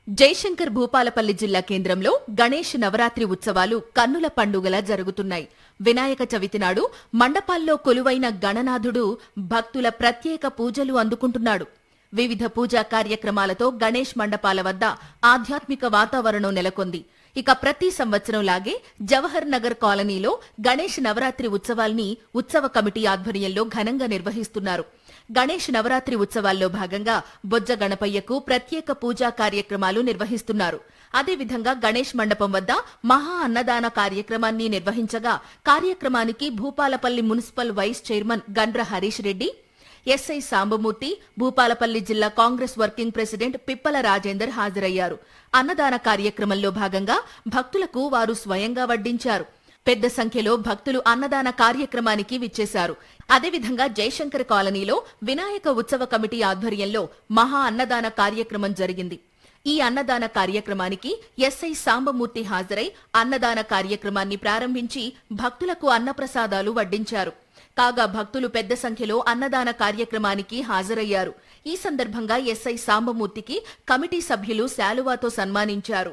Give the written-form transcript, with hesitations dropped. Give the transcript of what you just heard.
జయశంకర్ భూపాలపల్లి జిల్లా కేంద్రంలో గణేష్ నవరాత్రి ఉత్సవాలు కన్నుల పండుగలా జరుగుతున్నాయి. వినాయక చవితి నాడు మండపాల్లో కొలువైన గణనాథుడు భక్తుల ప్రత్యేక పూజలు అందుకుంటున్నాడు. వివిధ పూజా కార్యక్రమాలతో గణేష్ మండపాల వద్ద ఆధ్యాత్మిక వాతావరణం నెలకొంది. ఇక ప్రతి సంవత్సరంలాగే జవహర్ నగర్ కాలనీలో గణేష్ నవరాత్రి ఉత్సవాల్ని ఉత్సవ కమిటీ ఆధ్వర్యంలో ఘనంగా నిర్వహిస్తున్నారు. గణేష్ నవరాత్రి ఉత్సవాల్లో భాగంగా బొజ్జ గణపయ్యకు ప్రత్యేక పూజా కార్యక్రమాలు నిర్వహిస్తున్నారు. అదేవిధంగా గణేష్ మండపం వద్ద మహా అన్నదాన కార్యక్రమాన్ని నిర్వహించగా కార్యక్రమానికి Bhupalpally municipal vice chairman Gandra Harish Reddy, SI Sambamurthy, Bhupalpally జిల్లా కాంగ్రెస్ వర్కింగ్ ప్రెసిడెంట్ పిప్పల రాజేందర్ హాజరయ్యారు. అన్నదాన కార్యక్రమంలో భాగంగా భక్తులకు వారు స్వయంగా వడ్డించారు. పెద్ద సంఖ్యలో భక్తులు అన్నదాన కార్యక్రమానికి విచ్చేశారు. అదేవిధంగా జయశంకర్ కాలనీలో వినాయక ఉత్సవ కమిటీ ఆధ్వర్యంలో మహా అన్నదాన కార్యక్రమం జరిగింది. ఈ అన్నదాన కార్యక్రమానికి ఎస్ఐ సాంబమూర్తి హాజరై అన్నదాన కార్యక్రమాన్ని ప్రారంభించి భక్తులకు అన్నప్రసాదాలు వడ్డించారు. కాగా భక్తులు పెద్ద సంఖ్యలో అన్నదాన కార్యక్రమానికి హాజరయ్యారు. ఈ సందర్భంగా ఎస్ఐ సాంబమూర్తికి కమిటీ సభ్యులు శాలువాతో సన్మానించారు.